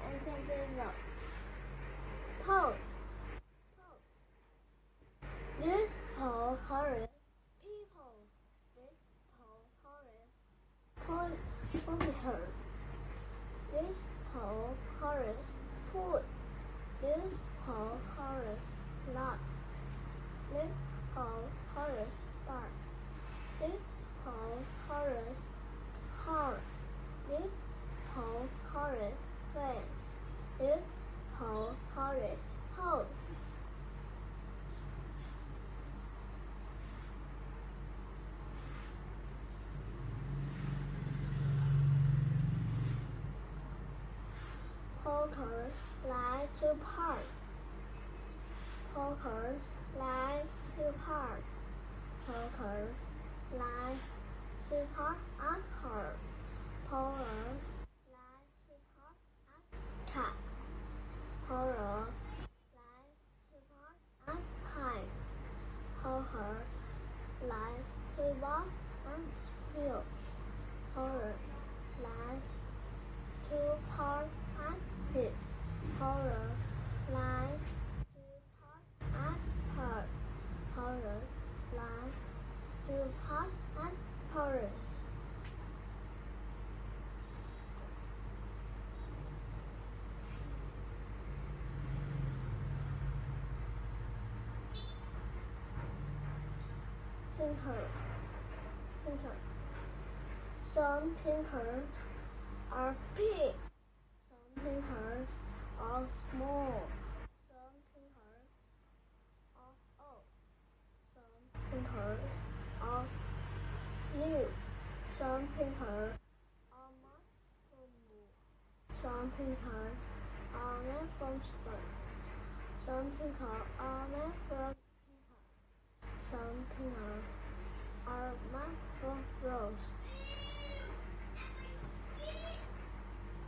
and sentence. Pause. This Paul Harris people. This Paul Harris officer. This Paul Harris food. This Paul Harris lot. This Paul Harris start. This Paul Harris horse. This Paul Harris fan. This Paul Harris house. Porkers like to park. Porkers like to park. Porkers like to park at her. Porkers like to park at cat. Porkers like to park at pines. Porkers like to walk and field. Porkers like to park at pit. Horror like to park at park. Horror like to park at Paris. Pinker. Some pinkers are big. Some pinkers are small. Some pinkers are old. Some pinkers are new. Some pinkers are made from wool. Some pinkers are made from stone. Some pinkers are made from paper. Some pinkers